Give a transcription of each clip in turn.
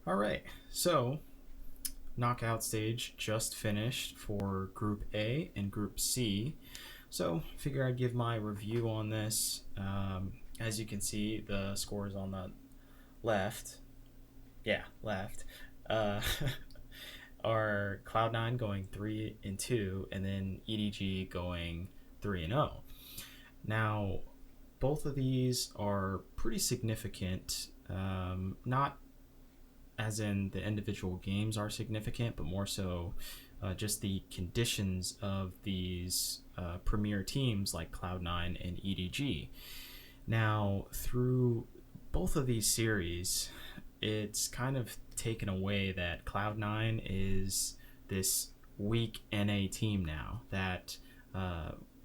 All right, so knockout stage just finished for Group A and Group C. So figure I'd give my review on this. As you can see, the scores on the left, left, uh, are Cloud9 going 3-2, and then EDG going 3-0. Now, both of these are pretty significant. Not as in the individual games are significant, but more so just the conditions of these premier teams like Cloud9 and EDG. Now, through both of these series, it's kind of taken away that Cloud9 is this weak NA team now that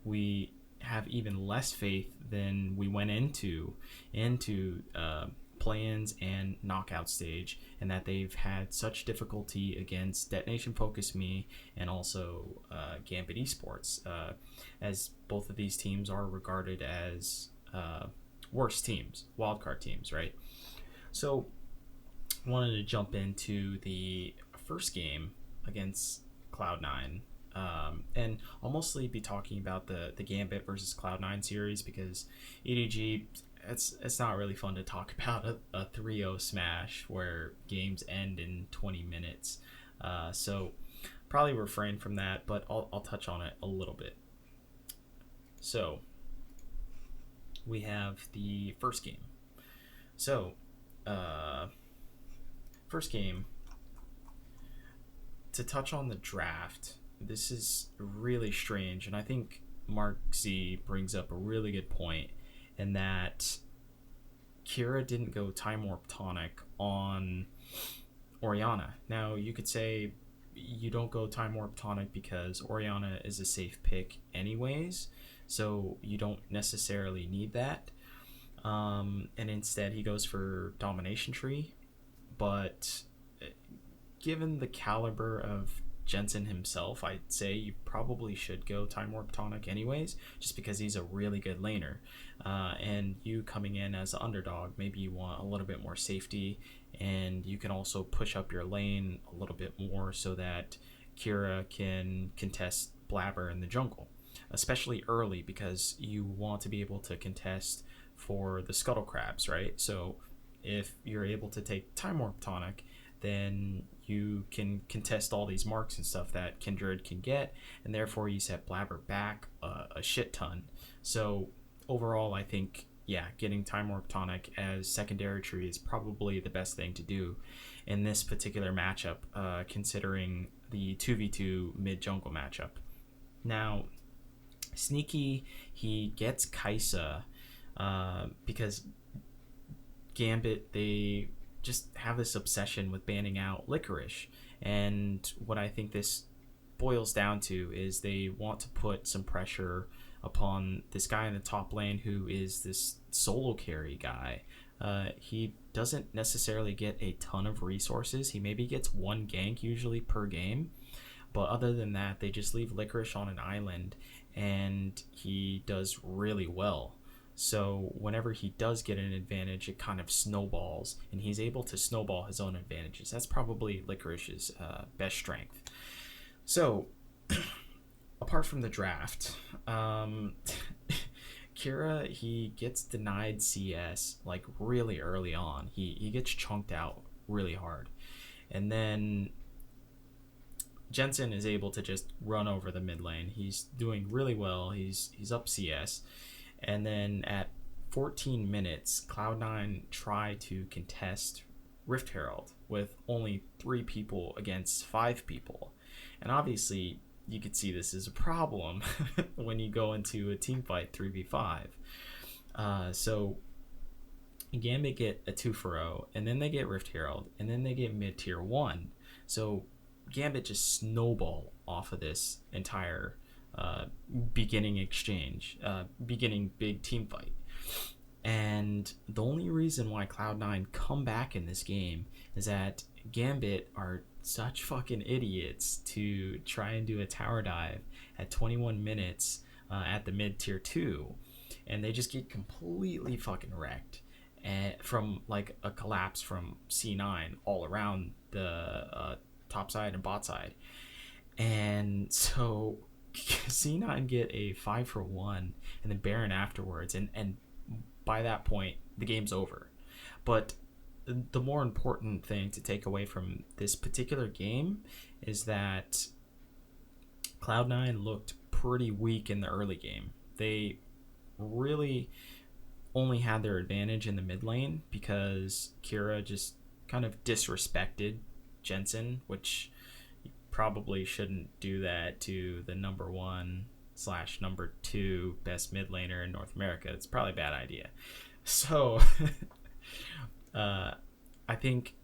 we have even less faith than we went into play-ins and knockout stage, and that they've had such difficulty against Detonation FocusMe and also Gambit Esports, as both of these teams are regarded as worst teams, wildcard teams, right? So I wanted to jump into the first game against Cloud9, and I'll mostly be talking about the Gambit versus Cloud9 series, because EDG, it's not really fun to talk about a 3-0 smash where games end in 20 minutes. So probably refrain from that, but I'll touch on it a little bit. So we have the first game. So first game, to touch on the draft, this is really strange, and I think Mark Z brings up a really good point, in that Kira didn't go Time Warp Tonic on Orianna. Now, you could say you don't go Time Warp Tonic because Orianna is a safe pick anyways, so you don't necessarily need that. And instead he goes for Domination Tree, but given the caliber of Jensen himself, I'd say you probably should go Time Warp Tonic anyways, just because he's a really good laner. And you coming in as an underdog, maybe you want a little bit more safety, and you can also push up your lane a little bit more so that Kira can contest Blabber in the jungle, especially early, because you want to be able to contest for the Scuttle Crabs, right? So if you're able to take Time Warp Tonic, then you can contest all these marks and stuff that Kindred can get, and therefore you set Blabber back a shit ton. So overall, I think, getting Time Warp Tonic as secondary tree is probably the best thing to do in this particular matchup, considering the 2v2 mid-jungle matchup. Now, Sneaky, he gets Kai'Sa because Gambit, they just have this obsession with banning out Licorice, and what I think this boils down to is they want to put some pressure upon this guy in the top lane who is this solo carry guy. He doesn't necessarily get a ton of resources. He maybe gets one gank usually per game, but other than that, they just leave Licorice on an island, and he does really well. So whenever he does get an advantage, it kind of snowballs, and he's able to snowball his own advantages. That's probably Licorice's best strength. So apart from the draft, Kira, he gets denied CS like really early on. He gets chunked out really hard, and then Jensen is able to just run over the mid lane. He's doing really well. He's up CS. And then at 14 minutes, Cloud9 try to contest Rift Herald with only 3 people against 5 people. And obviously, you could see this as a problem when you go into a team fight 3v5. So Gambit get a 2-for-0, and then they get Rift Herald, and then they get mid-tier 1. So Gambit just snowball off of this entire beginning exchange, beginning big team fight. And the only reason why Cloud9 come back in this game is that Gambit are such fucking idiots to try and do a tower dive at 21 minutes at the mid tier 2, and they just get completely fucking wrecked. and from like a collapse from C9 all around the top side and bot side. And so C9 get a 5-for-1 and then Baron afterwards, and by that point the game's over. But the more important thing to take away from this particular game is that Cloud9 looked pretty weak in the early game. They really only had their advantage in the mid lane because Kira just kind of disrespected Jensen, which you probably shouldn't do that to the number 1/number 2 best mid laner in North America. It's probably a bad idea. So I think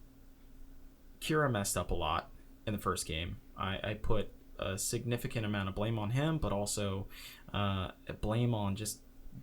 Kira messed up a lot in the first game. I put a significant amount of blame on him, but also blame on just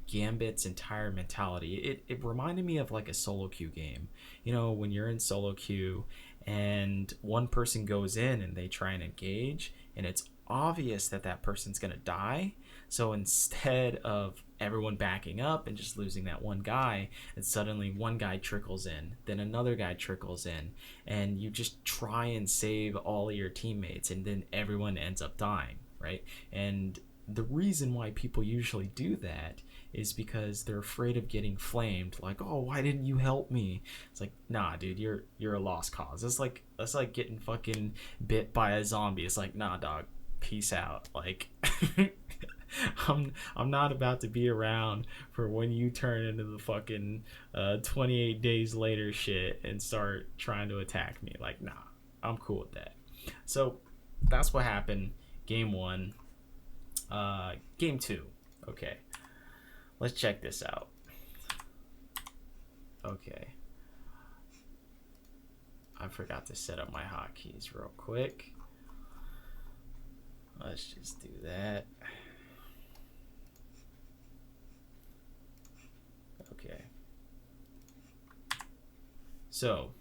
Gambit's entire mentality. It reminded me of like a solo queue game. You know, when you're in solo queue and one person goes in and they try and engage, and it's obvious that that person's gonna die. So instead of everyone backing up and just losing that one guy, and suddenly one guy trickles in, then another guy trickles in, and you just try and save all of your teammates, and then everyone ends up dying, right? And the reason why people usually do that is because they're afraid of getting flamed. Like, oh, why didn't you help me? It's like, nah, dude, you're a lost cause. That's like getting fucking bit by a zombie. It's like, nah, dog, peace out. Like, I'm not about to be around for when you turn into the fucking 28 days later shit and start trying to attack me. Like, nah, I'm cool with that. So that's what happened. Game 1. Game 2. Okay, let's check this out. Okay, I forgot to set up my hotkeys real quick. Let's just do that. Okay, so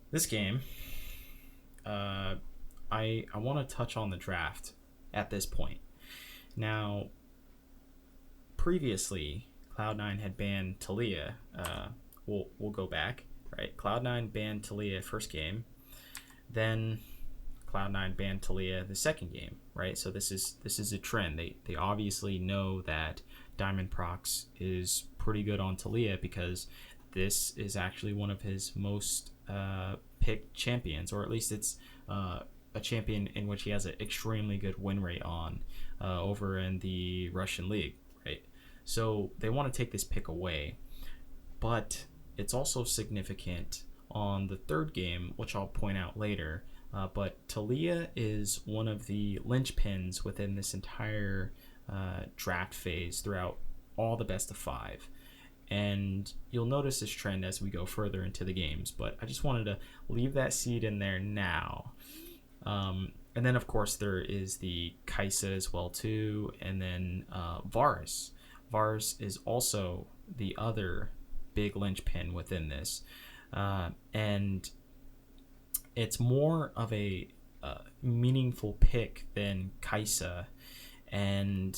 this game, I want to touch on the draft at this point. Now, previously, Cloud9 had banned Taliyah. We'll go back, right? Cloud9 banned Taliyah first game, then Cloud9 banned Taliyah the second game, right? So this is a trend. They obviously know that Diamond Prox is pretty good on Taliyah because this is actually one of his most picked champions, or at least it's a champion in which he has an extremely good win rate on over in the Russian league, right? So they want to take this pick away, but it's also significant on the third game, which I'll point out later. But Taliyah is one of the linchpins within this entire draft phase throughout all the best of 5. And you'll notice this trend as we go further into the games, but I just wanted to leave that seed in there now. And then of course there is the Kai'Sa as well too, and then Varus. Varus is also the other big linchpin within this, and it's more of a meaningful pick than Kai'Sa. And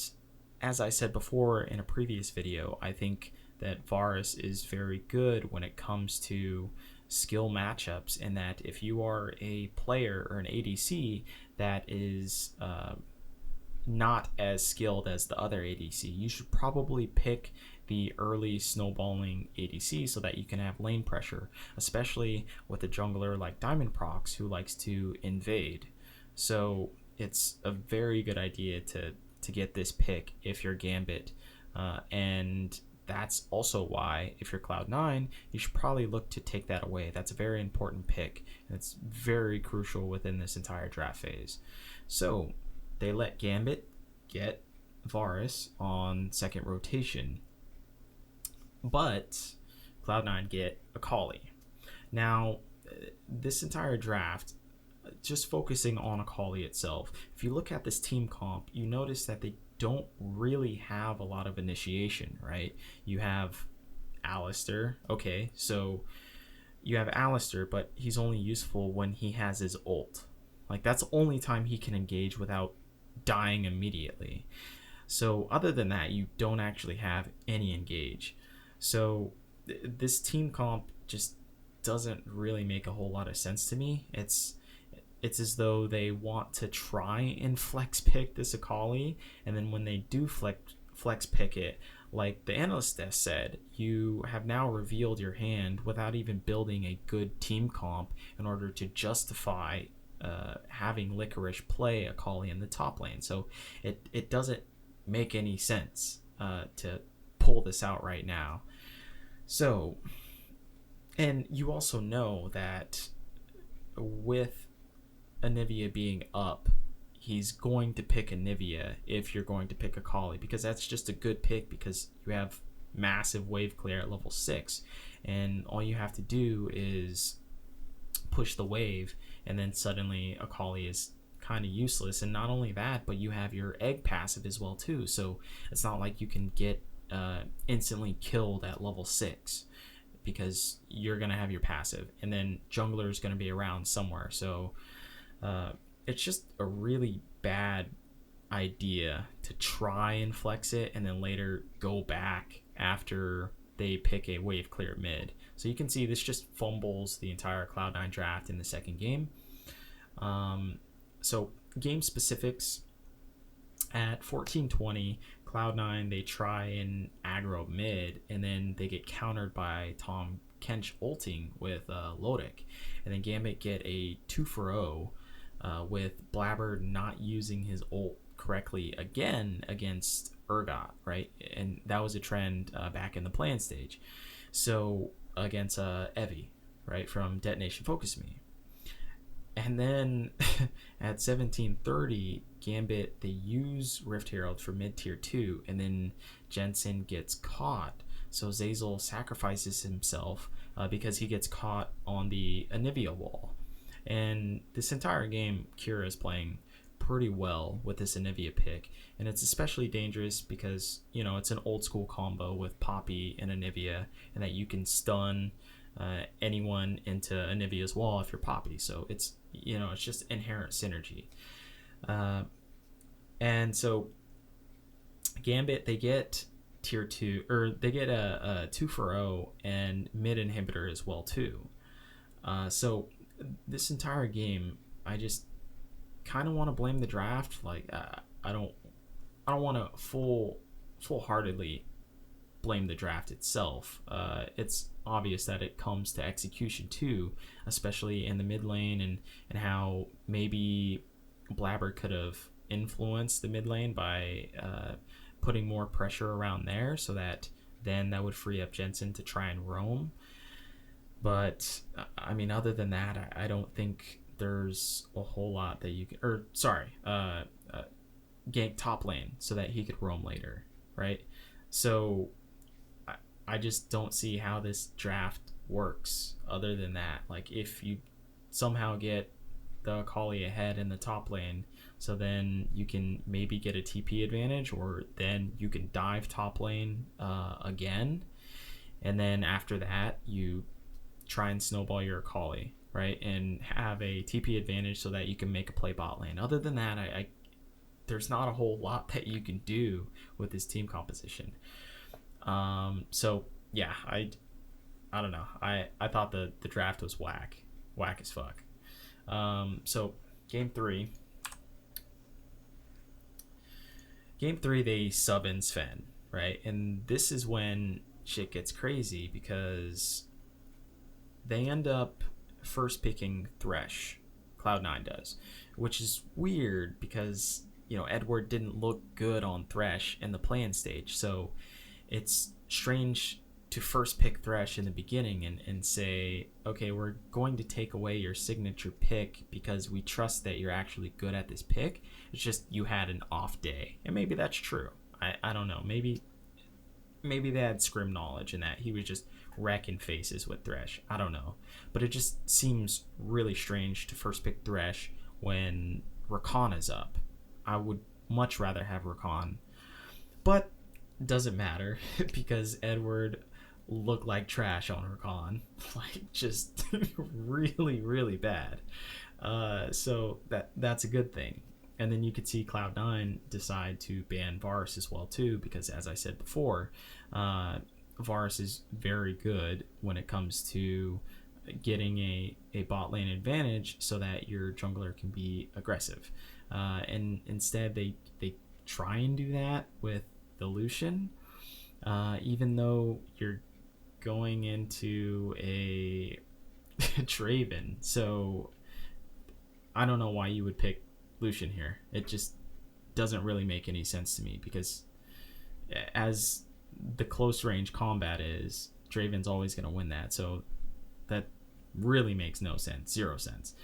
as I said before in a previous video, I think that Varus is very good when it comes to skill matchups, and that if you are a player or an ADC that is not as skilled as the other ADC, you should probably pick the early snowballing ADC so that you can have lane pressure, especially with a jungler like Diamond Prox who likes to invade. So it's a very good idea to get this pick if you're Gambit, and that's also why, if you're Cloud9, you should probably look to take that away. That's a very important pick, and it's very crucial within this entire draft phase. So they let Gambit get Varus on second rotation, but Cloud9 get Akali. Now, this entire draft, just focusing on Akali itself, if you look at this team comp, you notice that they don't really have a lot of initiation, right? You have Alistar. Okay, so you have Alistar, but he's only useful when he has his ult. Like, that's the only time he can engage without dying immediately. So other than that, you don't actually have any engage. So this team comp just doesn't really make a whole lot of sense to me. It's as though they want to try and flex pick this Akali, and then when they do flex pick it, like the analyst desk said, you have now revealed your hand without even building a good team comp in order to justify having Licorice play Akali in the top lane. So it doesn't make any sense to pull this out right now. So, and you also know that with Anivia being up, he's going to pick Anivia if you're going to pick Akali, because that's just a good pick because you have massive wave clear at level 6, and all you have to do is push the wave, and then suddenly Akali is kind of useless. And not only that, but you have your egg passive as well too, so it's not like you can get instantly killed at level 6, because you're going to have your passive, and then jungler is going to be around somewhere. So it's just a really bad idea to try and flex it and then later go back after they pick a wave clear mid. So you can see this just fumbles the entire Cloud9 draft in the second game. So game specifics, at 14-20, Cloud9, they try and aggro mid, and then they get countered by Tom Kench ulting with Lodic. And then Gambit get a 2-for-0 with Blabber not using his ult correctly again against Urgot, right? And that was a trend back in the plan stage. So against Evie, right, from Detonation FocusMe. And then at 17:30, Gambit, they use Rift Herald for mid tier 2, and then Jensen gets caught. So Zazel sacrifices himself because he gets caught on the Anivia wall. And this entire game, Kira is playing pretty well with this Anivia pick, and it's especially dangerous because, you know, it's an old school combo with Poppy and Anivia, and that you can stun anyone into Anivia's wall if you're Poppy. So it's, you know, it's just inherent synergy. And so Gambit, they get tier 2, or they get a 2-for-0 and mid inhibitor as well too. So this entire game, I just kind of want to blame the draft. Like I don't want to full-heartedly blame the draft itself. It's obvious that it comes to execution too, especially in the mid lane, and how maybe Blabber could have influenced the mid lane by putting more pressure around there, so that then that would free up Jensen to try and roam. But I mean, other than that, I don't think there's a whole lot that you can, or sorry, gank top lane so that he could roam later, right? So I just don't see how this draft works other than that. Like, if you somehow get the Akali ahead in the top lane, so then you can maybe get a TP advantage, or then you can dive top lane again, and then after that you try and snowball your Akali, right, and have a TP advantage so that you can make a play bot lane. Other than that, I there's not a whole lot that you can do with this team composition. So yeah, I don't know. I thought the draft was whack as fuck. So game three, they sub in Sven, right? And this is when shit gets crazy, because they end up first picking Thresh. Cloud9 does, which is weird because, you know, Edward didn't look good on Thresh in the plan stage. So it's strange to first pick Thresh in the beginning and say, okay, we're going to take away your signature pick because we trust that you're actually good at this pick. It's just you had an off day. And maybe that's true. I don't know. Maybe they had scrim knowledge in that he was just wrecking faces with Thresh. I don't know. But it just seems really strange to first pick Thresh when Rakan is up. I would much rather have Rakan. But it doesn't matter because Edward looked like trash on Rakan. Like, just really, really bad. So that's a good thing. And then you could see Cloud9 decide to ban Varus as well too, because as I said before, Varus is very good when it comes to getting a bot lane advantage so that your jungler can be aggressive. And instead, they try and do that with the Lucian, even though you're going into a Draven. So I don't know why you would pick Lucian here. It just doesn't really make any sense to me, because as the close range combat is, Draven's always going to win that. So that really makes no sense. Zero sense.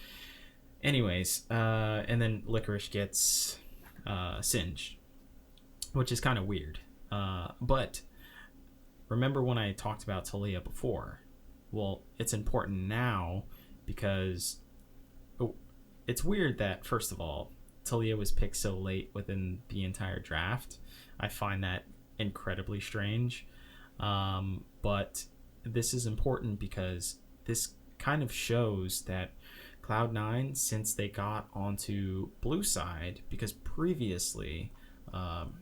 Anyways, and then Licorice gets singed, which is kind of weird. But remember when I talked about Taliyah before? Well, it's important now because it's weird that, first of all, Taliyah was picked so late within the entire draft. I find that incredibly strange. But this is important because this kind of shows that Cloud9, since they got onto blue side, because previously, I'm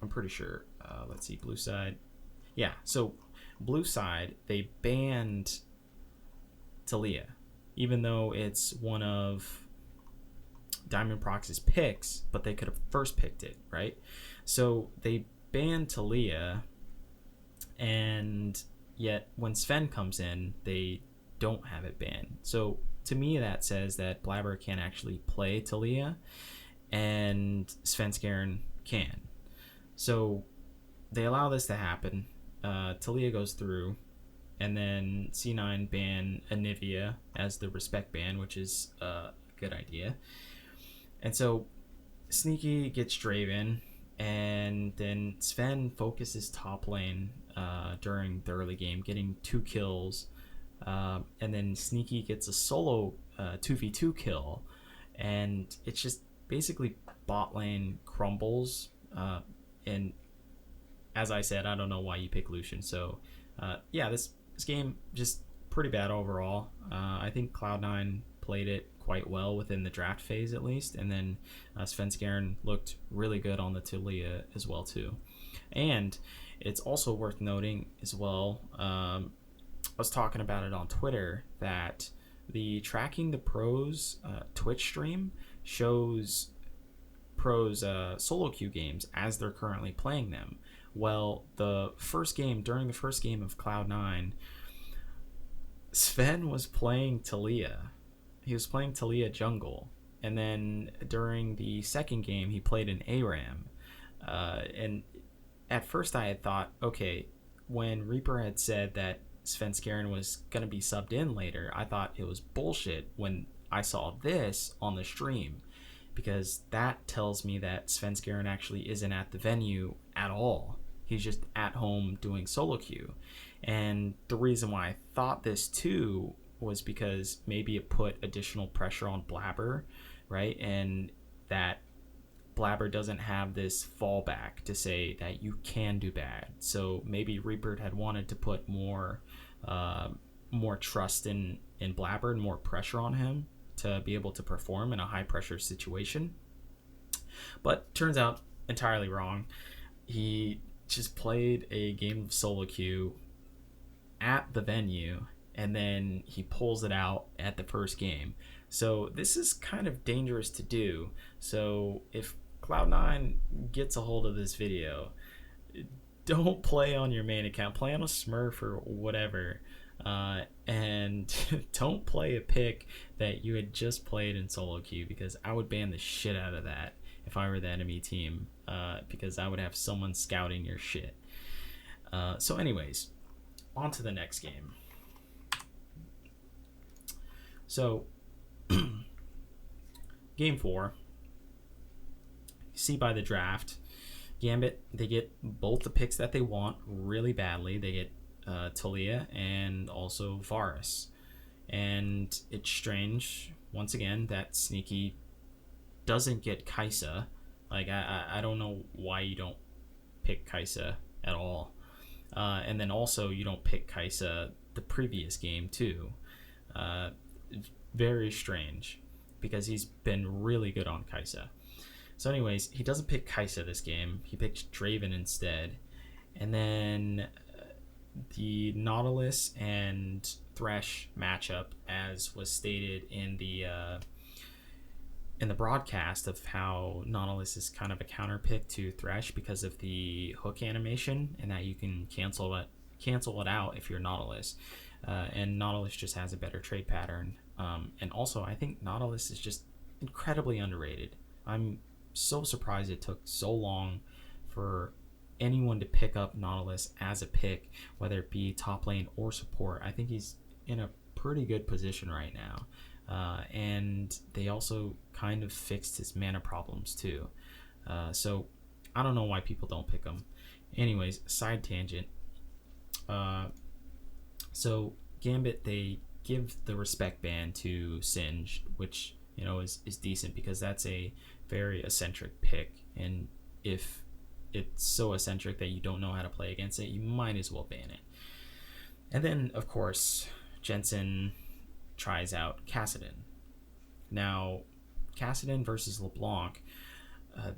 pretty sure, let's see, blue side. Yeah, so blue side, they banned Taliyah, even though it's one of Diamond Prox's picks, but they could have first picked it, right? So they banned Taliyah, and yet when Sven comes in, they don't have it banned. So to me, that says that Blabber can't actually play Taliyah, and Svenskeren can. So they allow this to happen. Taliyah goes through, and then C9 ban Anivia as the respect ban, which is a good idea. And so Sneaky gets Draven, and then Sven focuses top lane during the early game, getting 2 kills. And then Sneaky gets a solo 2v2 kill, and it's just basically bot lane crumbles. And as I said, I don't know why you pick Lucian. So yeah, this game just pretty bad overall. I think Cloud9 played it quite well within the draft phase at least, and then Svenskeren looked really good on the Taliyah as well too. And it's also worth noting as well, I was talking about it on Twitter, that the Tracking the Pros Twitch stream shows pros solo queue games as they're currently playing them. Well, during the first game of Cloud9, Sven was playing Taliyah. He was playing Taliyah jungle, and then during the second game, he played an ARAM. And at first, I had thought, okay, when Reaper had said that Svenskeren was going to be subbed in later, I thought it was bullshit when I saw this on the stream, because that tells me that Svenskeren actually isn't at the venue at all. He's just at home doing solo queue. And the reason why I thought this too was because maybe it put additional pressure on Blabber, right? And that Blabber doesn't have this fallback to say that you can do bad. So maybe Reaper had wanted to put more trust in Blabber and more pressure on him to be able to perform in a high pressure situation. But turns out entirely wrong. He just played a game of solo queue at the venue, and then he pulls it out at the first game. So this is kind of dangerous to do. So if Cloud9 gets a hold of this video, don't play on your main account. Play on a Smurf or whatever. And don't play a pick that you had just played in solo queue, because I would ban the shit out of that if I were the enemy team, because I would have someone scouting your shit. So anyways, on to the next game. So game 4, you see by the draft, Gambit, they get both the picks that they want really badly. They get Taliyah and also Varus. And it's strange, once again, that Sneaky doesn't get Kai'Sa. Like, I don't know why you don't pick Kai'Sa at all. And then also you don't pick Kai'Sa the previous game too. Very strange, because he's been really good on Kai'Sa. So anyways, he doesn't pick Kai'Sa this game. He picks Draven instead. And then the Nautilus and Thresh matchup, as was stated in the broadcast, of how Nautilus is kind of a counter pick to Thresh because of the hook animation, and that you can cancel it out if you're Nautilus. And Nautilus just has a better trade pattern. And also, I think Nautilus is just incredibly underrated. I'm so surprised it took so long for anyone to pick up Nautilus as a pick, whether it be top lane or support. I think he's in a pretty good position right now. And they also kind of fixed his mana problems too. So I don't know why people don't pick him. Anyways, side tangent. So Gambit, they give the respect ban to Singed, which is decent because that's a very eccentric pick, and if it's so eccentric that you don't know how to play against it, you might as well ban it. And then of course Jensen tries out Kassadin. Now Kassadin versus LeBlanc,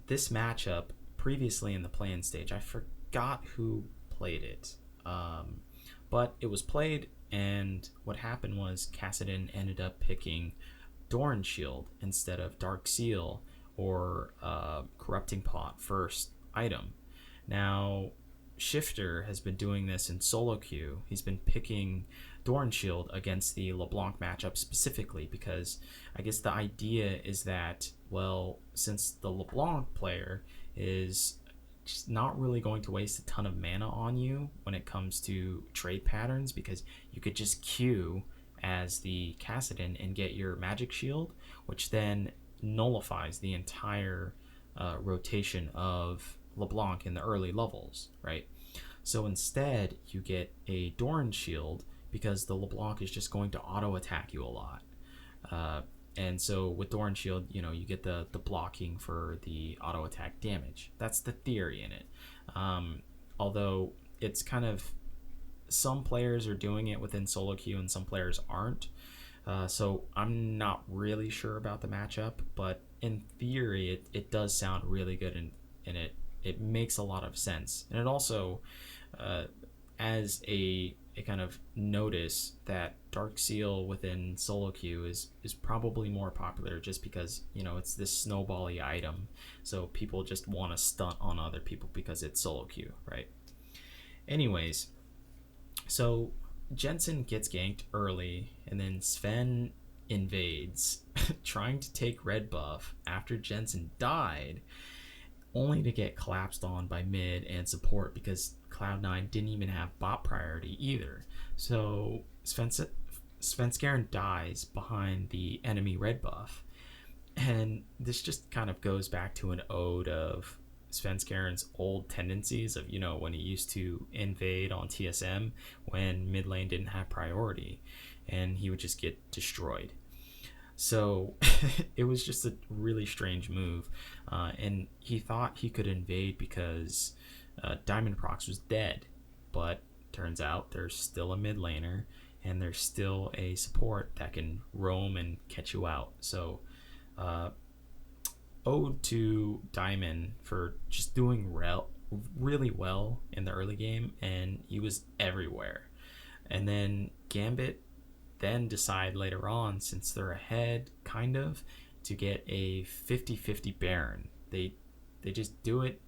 this matchup previously in the play-in stage, I forgot who played it, but it was played, and what happened was Kassadin ended up picking Doran Shield instead of Dark Seal or Corrupting Pot first item. Now Shifter has been doing this in solo queue. He's been picking Doran Shield against the LeBlanc matchup specifically because I guess the idea is that, well, since the LeBlanc player is just not really going to waste a ton of mana on you when it comes to trade patterns, because you could just queue as the Kassadin and get your magic shield, which then nullifies the entire rotation of LeBlanc in the early levels, right? So instead you get a Doran Shield because the LeBlanc is just going to auto attack you a lot, and so with Doran Shield, you get the blocking for the auto attack damage. That's the theory in it, although it's kind of, some players are doing it within solo queue and some players aren't, so I'm not really sure about the matchup, but in theory it does sound really good, and it makes a lot of sense. And it also, as a kind of notice that Dark Seal within solo queue is probably more popular just because it's this snowbally item, so people just want to stunt on other people because it's solo queue, right? Anyways, so Jensen gets ganked early, and then Sven invades trying to take red buff after Jensen died, only to get collapsed on by mid and support because Cloud9 didn't even have bot priority either. So Svenskeren dies behind the enemy red buff, and this just kind of goes back to an ode of Svenskeren's old tendencies of when he used to invade on TSM when mid lane didn't have priority, and he would just get destroyed. So it was just a really strange move, and he thought he could invade because Diamond Prox was dead, but turns out there's still a mid laner and there's still a support that can roam and catch you out. So ode to Diamond for just doing really well in the early game, and he was everywhere. And then Gambit then decide later on, since they're ahead kind of, to get a 50-50 Baron. They just do it,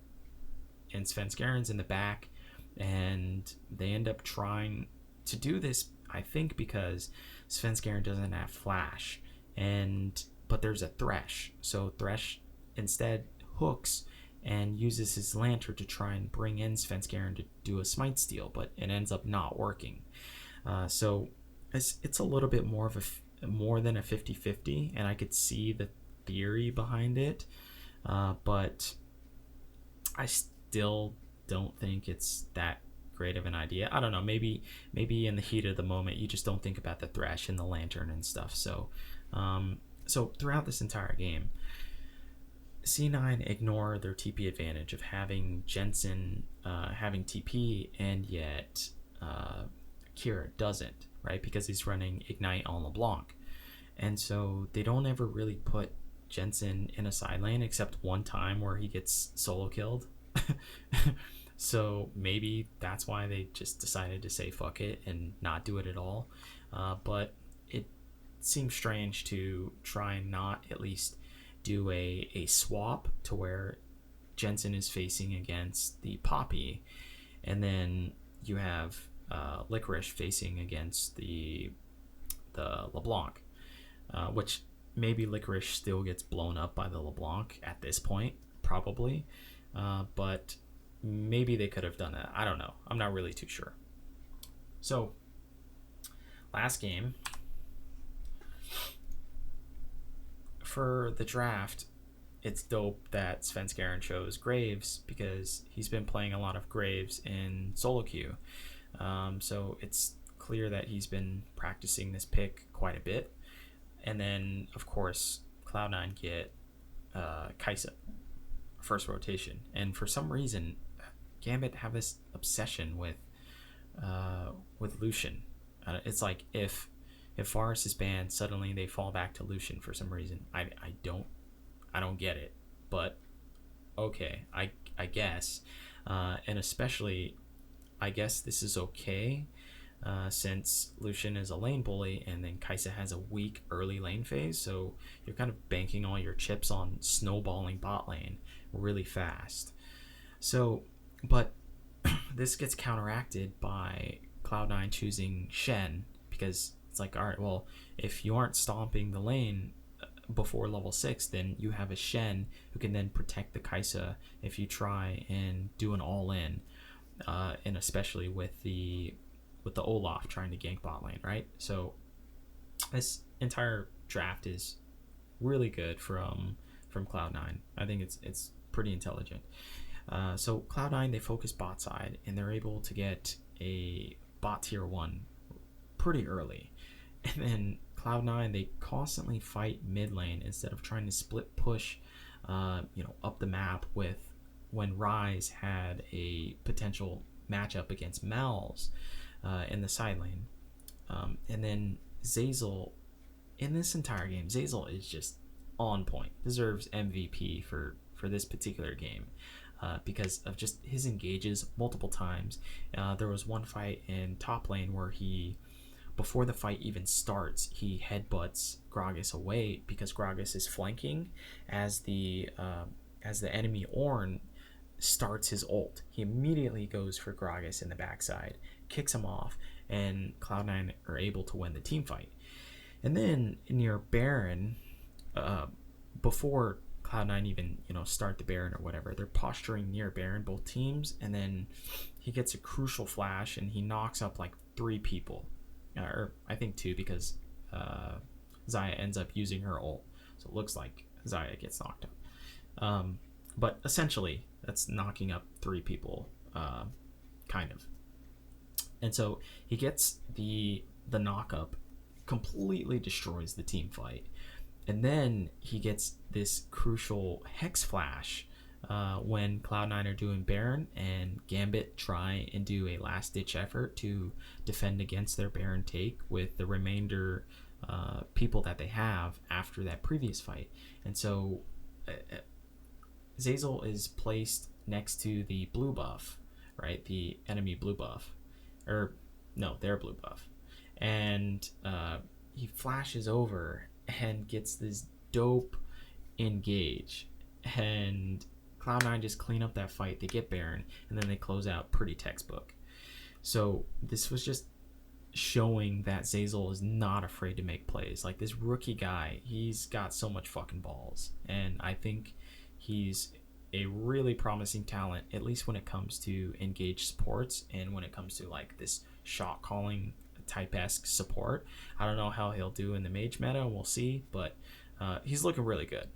and Svenskeren's in the back, and they end up trying to do this, I think because Svenskeren doesn't have flash, but there's a Thresh, so Thresh instead hooks and uses his lantern to try and bring in Svenskeren to do a smite steal, but it ends up not working. So it's a little bit more than a 50-50, and I could see the theory behind it, but I still don't think it's that great of an idea. I don't know, maybe in the heat of the moment you just don't think about the Thresh and the lantern and stuff. So throughout this entire game, C9 ignore their TP advantage of having Jensen having TP, and yet Kira doesn't, right? Because he's running Ignite on LeBlanc. And so they don't ever really put Jensen in a side lane except one time where he gets solo killed. So maybe that's why they just decided to say fuck it and not do it at all. But it seems strange to try and not at least do a swap to where Jensen is facing against the Poppy, and then you have Licorice facing against the LeBlanc, which maybe Licorice still gets blown up by the LeBlanc at this point, probably, but maybe they could have done that. I don't know. I'm not really too sure. So, last game for the draft. It's dope that Svenskeren chose Graves because he's been playing a lot of Graves in solo queue. So it's clear that he's been practicing this pick quite a bit. And then, of course, Cloud9 get Kai'Sa, first rotation. And for some reason, Gambit have this obsession with Lucian. It's like if Varus is banned, suddenly they fall back to Lucian for some reason. I don't get it, but okay, I guess, and especially, I guess this is okay, since Lucian is a lane bully, and then Kai'Sa has a weak early lane phase, so you're kind of banking all your chips on snowballing bot lane really fast. So, but this gets counteracted by Cloud9 choosing Shen, because it's like, all right, well, if you aren't stomping the lane before level 6, then you have a Shen who can then protect the Kai'Sa if you try and do an all-in, and especially with the Olaf trying to gank bot lane, right? So this entire draft is really good from Cloud9. I think it's pretty intelligent. So Cloud9, they focus bot side, and they're able to get a bot tier 1 pretty early. And then Cloud9, they constantly fight mid lane instead of trying to split push, up the map with when Ryze had a potential matchup against Mal's in the side lane. And then Zeyzal, in this entire game, Zeyzal is just on point, deserves MVP for this particular game. Because of just his engages multiple times. There was one fight in top lane where before the fight even starts, he headbutts Gragas away because Gragas is flanking as the enemy Ornn starts his ult. He immediately goes for Gragas in the backside, kicks him off, and Cloud9 are able to win the team fight. And then near Baron, before Cloud9 even start the Baron or whatever, they're posturing near Baron, both teams, and then he gets a crucial flash and he knocks up like 3 people, or I think 2, because Xayah ends up using her ult, so it looks like Xayah gets knocked up. But essentially, that's knocking up 3 people, kind of. And so he gets the knock up, completely destroys the team fight. And then he gets this crucial Hex Flash when Cloud9 are doing Baron, and Gambit try and do a last-ditch effort to defend against their Baron take with the remainder people that they have after that previous fight. And so Zeyzal is placed next to the blue buff, right? The enemy blue buff. Or, no, their blue buff. And he flashes over and gets this dope engage, and Cloud9 just clean up that fight. They get Baron, and then they close out pretty textbook. So this was just showing that Zeyzal is not afraid to make plays. Like, this rookie guy, he's got so much fucking balls, and I think he's a really promising talent, at least when it comes to engaged supports and when it comes to like this shot calling type-esque support. I don't know how he'll do in the mage meta, we'll see, but he's looking really good.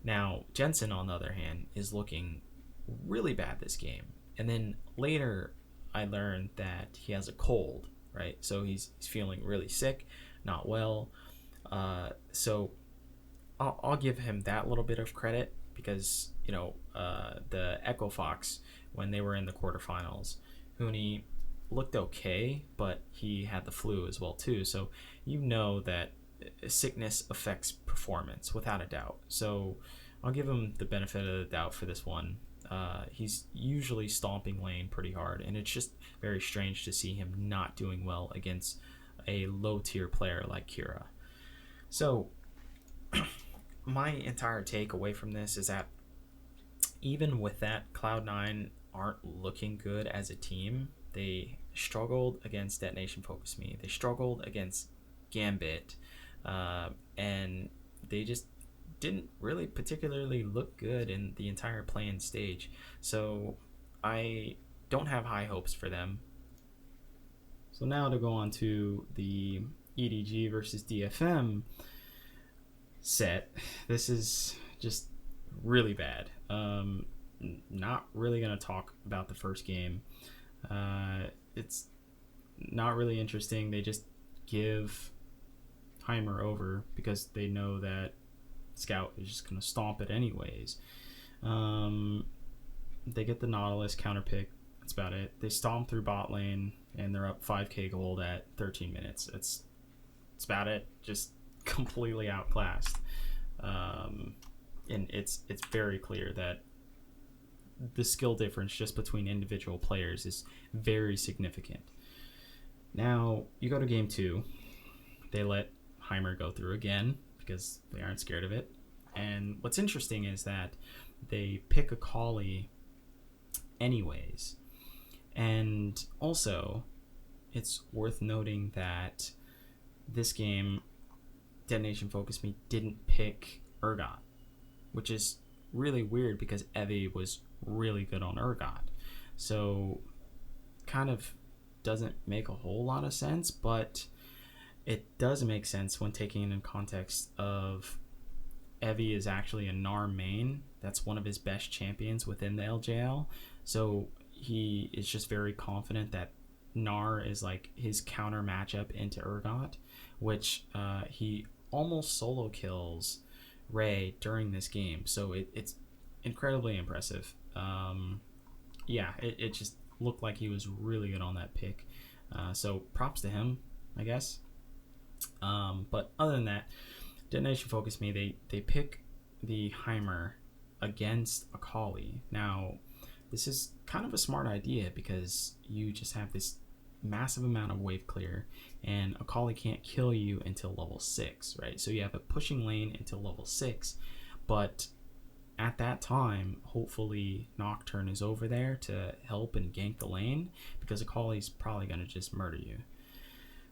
Now, Jensen, on the other hand, is looking really bad this game. And then later, I learned that he has a cold, right? So he's feeling really sick, not well. So I'll give him that little bit of credit, because, the Echo Fox, when they were in the quarterfinals, Huni looked okay, but he had the flu as well too. So that sickness affects performance without a doubt. So I'll give him the benefit of the doubt for this one. He's usually stomping lane pretty hard, and it's just very strange to see him not doing well against a low tier player like Kira. So my entire takeaway from this is that even with that, Cloud9 aren't looking good as a team. They struggled against DetonatioN FocusMe. They struggled against Gambit, and they just didn't really particularly look good in the entire play-in stage. So I don't have high hopes for them. So now to go on to the EDG versus DFM set. This is just really bad. Not really going to talk about the first game. It's not really interesting. They just give Heimer over because they know that Scout is just going to stomp it anyways. They get the Nautilus counter pick. That's about it. They stomp through bot lane and they're up 5k gold at 13 minutes. It's about it. Just completely outclassed. And it's very clear that the skill difference just between individual players is very significant. Now you go to game 2. They let Heimer go through again because they aren't scared of it. And what's interesting is that they pick Akali anyways. And also, it's worth noting that this game, DetonatioN FocusMe didn't pick Urgot, which is really weird because Evie was really good on Urgot. So, kind of doesn't make a whole lot of sense, but it does make sense when taking in context of Evie is actually a Gnar main. That's one of his best champions within the LJL. So he is just very confident that Gnar is like his counter matchup into Urgot, which he almost solo kills Ray during this game. So it's incredibly impressive. It just looked like he was really good on that pick. So props to him, I guess. But other than that, DetonatioN FocusMe, they pick the Heimer against Akali. Now, this is kind of a smart idea because you just have this massive amount of wave clear and Akali can't kill you until level 6, right? So you have a pushing lane until level 6, but at that time, hopefully Nocturne is over there to help and gank the lane because Akali's probably going to just murder you.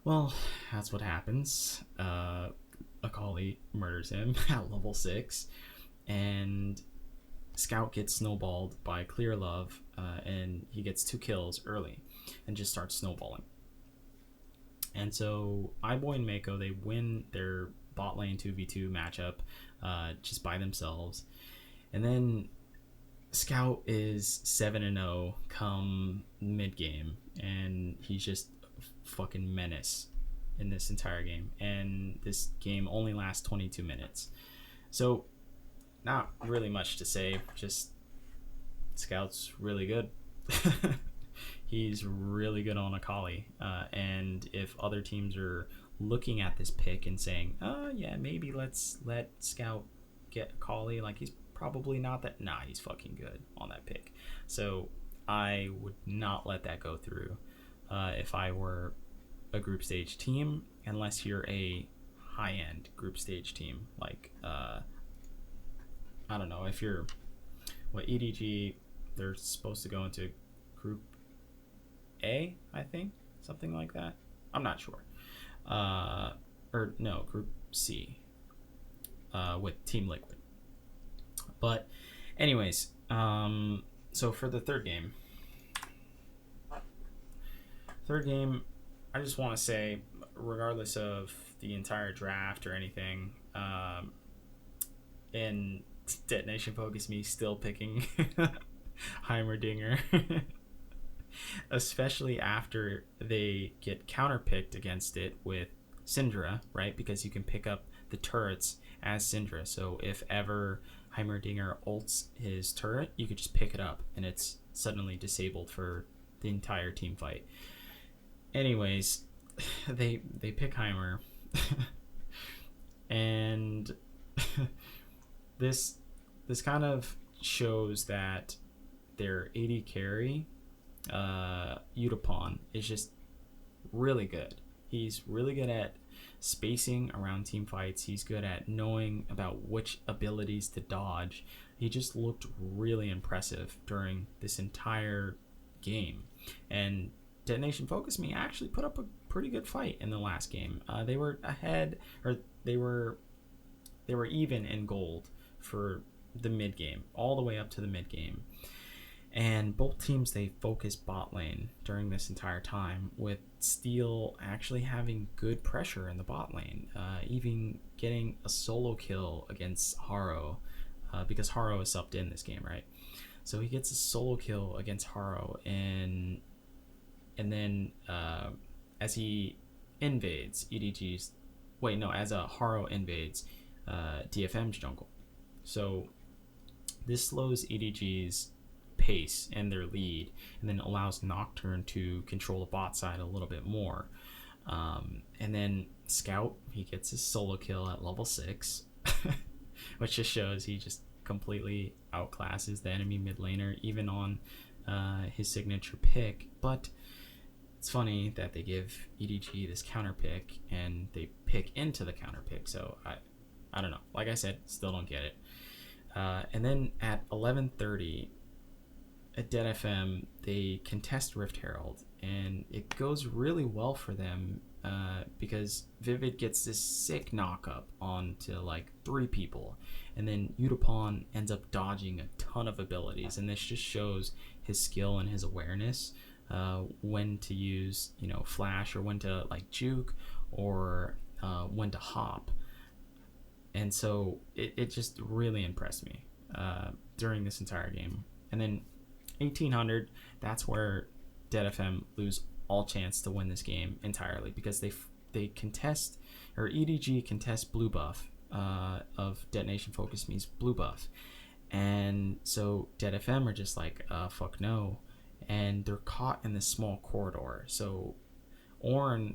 Well, that's what happens. Akali murders him at level 6, and Scout gets snowballed by Clear Love, and he gets 2 kills early and just starts snowballing. And so iBoy and Mako, they win their bot lane 2v2 matchup just by themselves. And then Scout is 7-0 come mid-game, and he's just a fucking menace in this entire game. And this game only lasts 22 minutes. So not really much to say, just Scout's really good. He's really good on Akali. And if other teams are looking at this pick and saying, yeah, maybe let's let Scout get Akali, like he's probably not that. Nah, he's fucking good on that pick. So I would not let that go through if I were a group stage team, unless you're a high-end group stage team. Like, I don't know, if you're, EDG, they're supposed to go into group A, I think, something like that. I'm not sure. Or no, group C with Team Liquid. But anyways, so for the third game, I just want to say, regardless of the entire draft or anything, and DetonatioN FocusMe still picking Heimerdinger, especially after they get counterpicked against it with Syndra, right? Because you can pick up the turrets as Syndra. So if ever Heimerdinger ults his turret, you could just pick it up and it's suddenly disabled for the entire team fight. Anyways, they pick Heimer and this kind of shows that their AD carry, Utapon, is just really good. He's really good at spacing around team fights. He's good at knowing about which abilities to dodge. He just looked really impressive during this entire game. And Detonation FocusMe actually put up a pretty good fight in the last game. They were ahead, or they were even in gold for the mid game, all the way up to the mid game. And both teams, they focused bot lane during this entire time, with Steel actually having good pressure in the bot lane, even getting a solo kill against Haro, because Haro is subbed in this game, right? So he gets a solo kill against Haro, and then as he invades EDG's, as a Haro invades DFM's jungle. So this slows EDG's pace and their lead, and then allows Nocturne to control the bot side a little bit more. And then Scout, he gets his solo kill at level 6, which just shows he just completely outclasses the enemy mid laner, even on his signature pick. But it's funny that they give EDG this counter pick and they pick into the counter pick. So I don't know. Like I said, still don't get it. And then at 11:30 at DFM, they contest Rift Herald, and it goes really well for them because Vivid gets this sick knockup onto like 3 people, and then Utapon ends up dodging a ton of abilities, and this just shows his skill and his awareness, when to use, flash, or when to like juke, or when to hop. And so it just really impressed me during this entire game. And then 1800, that's where DFM lose all chance to win this game entirely, because they contest, or EDG contest blue buff of Detonation FocusMe's blue buff. And so DFM are just like, fuck no. And they're caught in this small corridor. So Ornn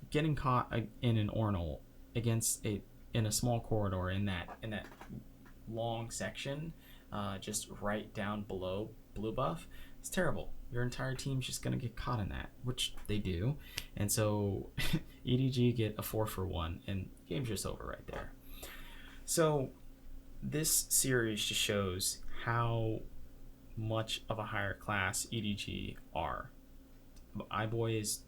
getting caught in an Ornal in a small corridor in that long section, just right down below blue buff, it's terrible. Your entire team's just gonna get caught in that, which they do. And so EDG get a 4-for-1, and game's just over right there. So this series just shows how much of a higher class EDG are. iBoy is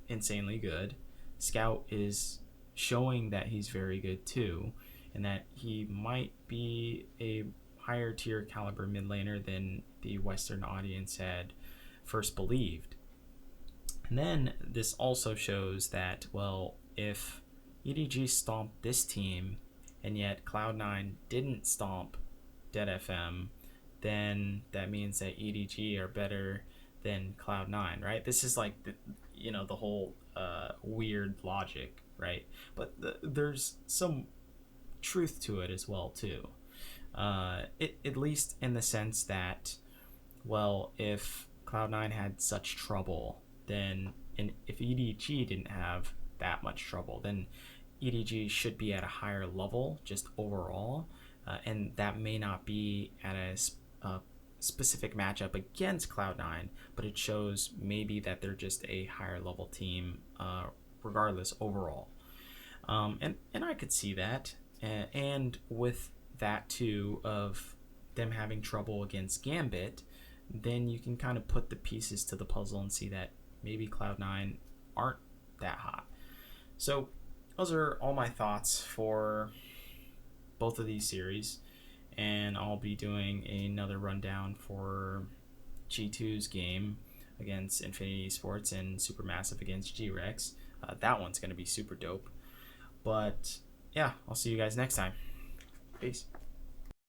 insanely good. Scout is showing that he's very good too, and that he might be a higher tier caliber mid laner than the Western audience had first believed. And then this also shows that, well, if EDG stomped this team and yet Cloud9 didn't stomp DFM, then that means that EDG are better than Cloud9, right? This is like the whole weird logic, right? But there's some truth to it as well too. At least in the sense that, well, if Cloud9 had such trouble, then, and if EDG didn't have that much trouble, then EDG should be at a higher level just overall, and that may not be at a specific matchup against Cloud9, but it shows maybe that they're just a higher level team regardless overall. And I could see that, and with that too, of them having trouble against Gambit, then you can kind of put the pieces to the puzzle and see that maybe Cloud9 aren't that hot. So those are all my thoughts for both of these series, and I'll be doing another rundown for G2's game against Infinity Esports and Supermassive against G-Rex. That one's going to be super dope. But yeah, I'll see you guys next time. Peace.